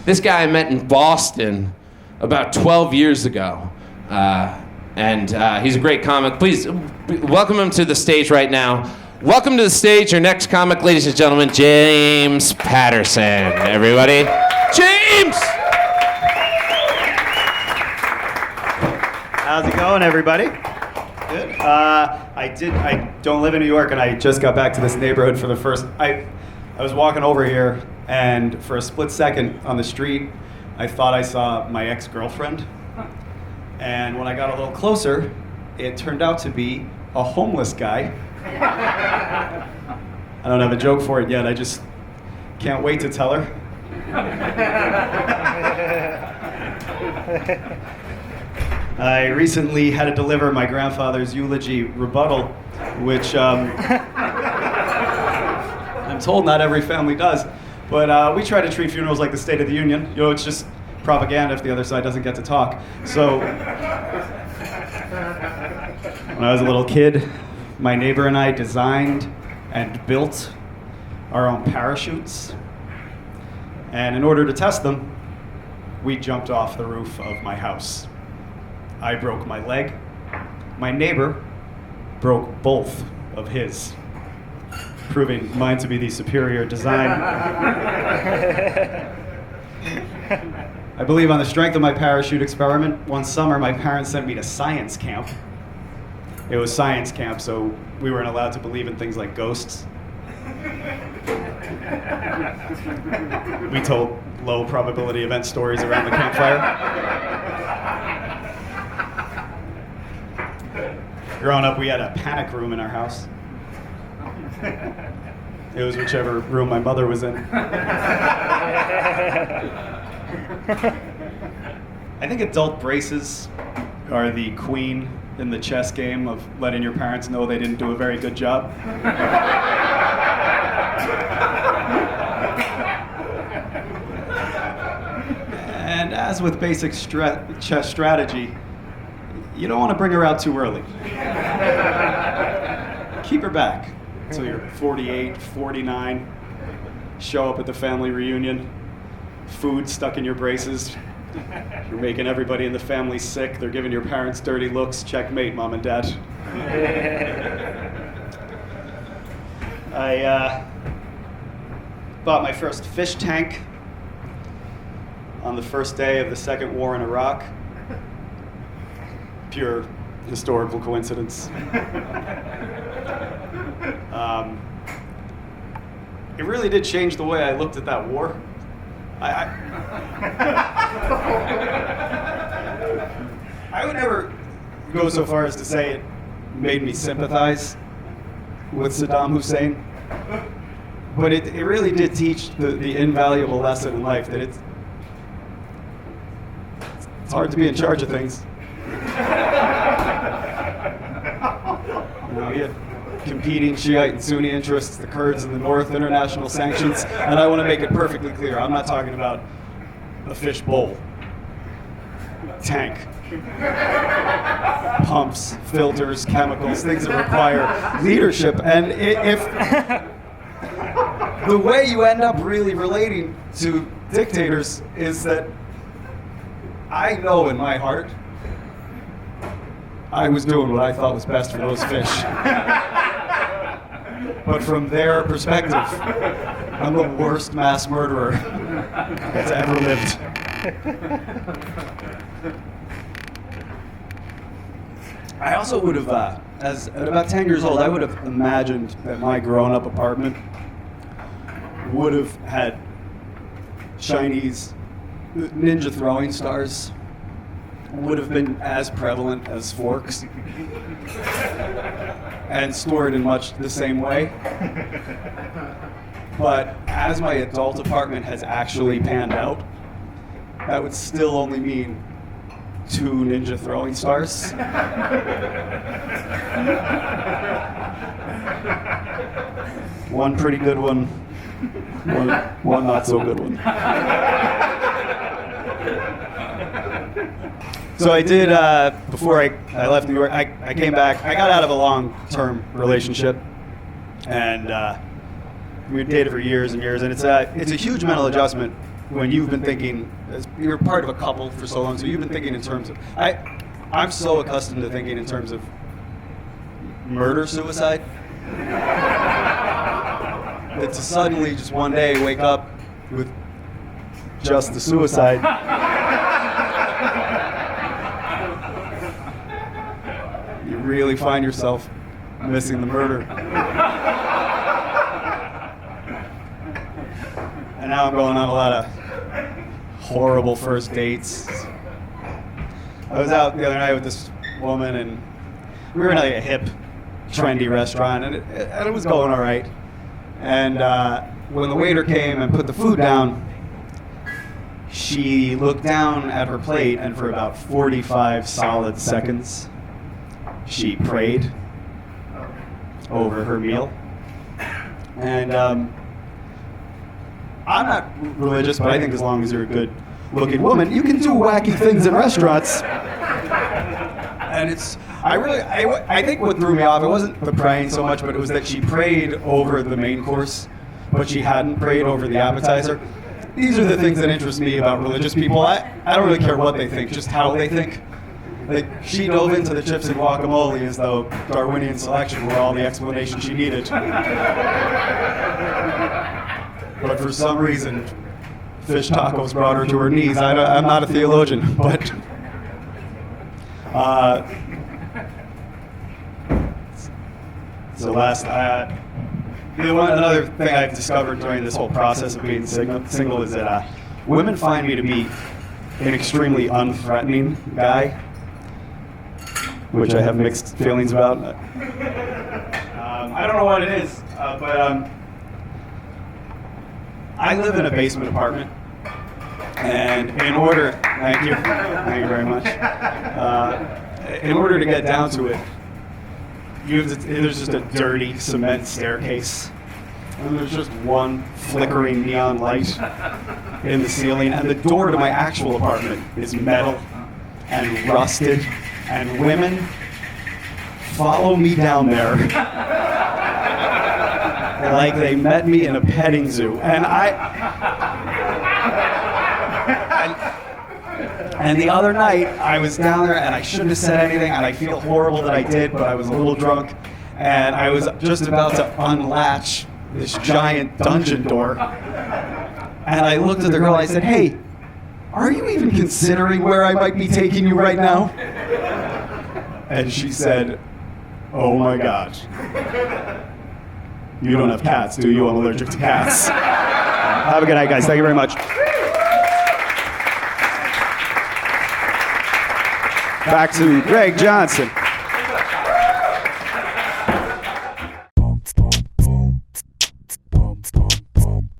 This guy I met in Boston about 12 years ago. And he's a great comic. Please welcome him to the stage right now. Welcome to the stage, your next comic, ladies and gentlemen, James Patterson. Everybody. James! How's it going, everybody? Good. I don't live in New York, and I just got back to this neighborhood for the first. I was walking over here, and for a split second on the street, I thought I saw my ex-girlfriend. And when I got a little closer, it turned out to be a homeless guy. I don't have a joke for it yet. I just can't wait to tell her. I recently had to deliver my grandfather's eulogy rebuttal, which I'm told not every family does. But we try to treat funerals like the State of the Union. You know, it's just propaganda if the other side doesn't get to talk. So when I was a little kid, my neighbor and I designed and built our own parachutes. And in order to test them, we jumped off the roof of my house. I broke my leg. My neighbor broke both of his, proving mine to be the superior design. I believe on the strength of my parachute experiment, one summer my parents sent me to science camp. It was science camp, so we weren't allowed to believe in things like ghosts. We told low probability event stories around the campfire. Growing up, we had a panic room in our house. It was whichever room my mother was in. I think adult braces are the queen in the chess game of letting your parents know they didn't do a very good job. And as with basic chess strategy, you don't want to bring her out too early. Keep her back until you're 48, 49, show up at the family reunion, food stuck in your braces. You're making everybody in the family sick. They're giving your parents dirty looks. Checkmate, Mom and Dad. I bought my first fish tank on the first day of the second war in Iraq. Pure historical coincidence. It really did change the way I looked at that war. I would never go so far as to say it made me sympathize with Saddam Hussein, but it really did teach the invaluable lesson in life that it's hard to be in charge of things. You know, you have competing Shiite and Sunni interests, the Kurds in the north, international sanctions, and I want to make it perfectly clear, I'm not talking about a fish bowl, tank, pumps, filters, chemicals, things that require leadership. And if the way you end up really relating to dictators is that I know in my heart I was doing what I thought was best for those fish. But from their perspective, I'm the worst mass murderer that's ever lived. I also would have, at about 10 years old, I would have imagined that my grown-up apartment would have had Chinese ninja throwing stars, would have been as prevalent as forks, and stored in much the same way. But as my adult apartment has actually panned out, that would still only mean 2 ninja throwing stars. One pretty good one, one not so good one. So I did, before I left New York, I came back. I got out of a long-term relationship, and we dated for years and years, and it's a huge mental adjustment when you've been thinking, you're part of a couple for so long, so you've been thinking in terms of, I'm so accustomed to thinking in terms of murder-suicide, that to suddenly just one day wake up with just the suicide, you really find yourself missing the murder. And now I'm going on a lot of horrible first dates. I was out the other night with this woman, and we were in like a hip, trendy restaurant, and it was going all right. And when the waiter came and put the food down, she looked down at her plate, and for about 45 solid seconds, she prayed over her meal. And I'm not religious, but I think as long as you're a good-looking woman, you can do wacky things in restaurants. And I think what threw me off, it wasn't the praying so much, but it was that she prayed over the main course, but she hadn't prayed over the appetizer. These are the things that interest me about religious people. I don't really care what they think, just how they think. Like, she dove into the chips and guacamole as though Darwinian selection were all the explanation she needed. But for some reason, fish tacos brought her to her knees. I'm not a theologian, but so another thing I've discovered during this whole process of being single is that women find me to be an extremely unthreatening guy, which I have mixed feelings about. I don't know what it is, but I live in a basement apartment, and thank you very much. In order to get down to it, there's just a dirty cement staircase, and there's just one flickering neon light in the ceiling, and the door to my actual apartment is metal and rusted, and women follow me down there like they met me in a petting zoo. And the other night, I was down there, and I shouldn't have said anything, and I feel horrible that I did, but I was a little drunk, and I was just about to unlatch this giant dungeon door. And I looked at the girl, and I said, "Hey, are you even considering where I might be taking you right now?" And she said, "Oh my gosh. You don't have cats, do you? I'm allergic to cats." Have a good night, guys. Thank you very much. Back to Greg Johnson.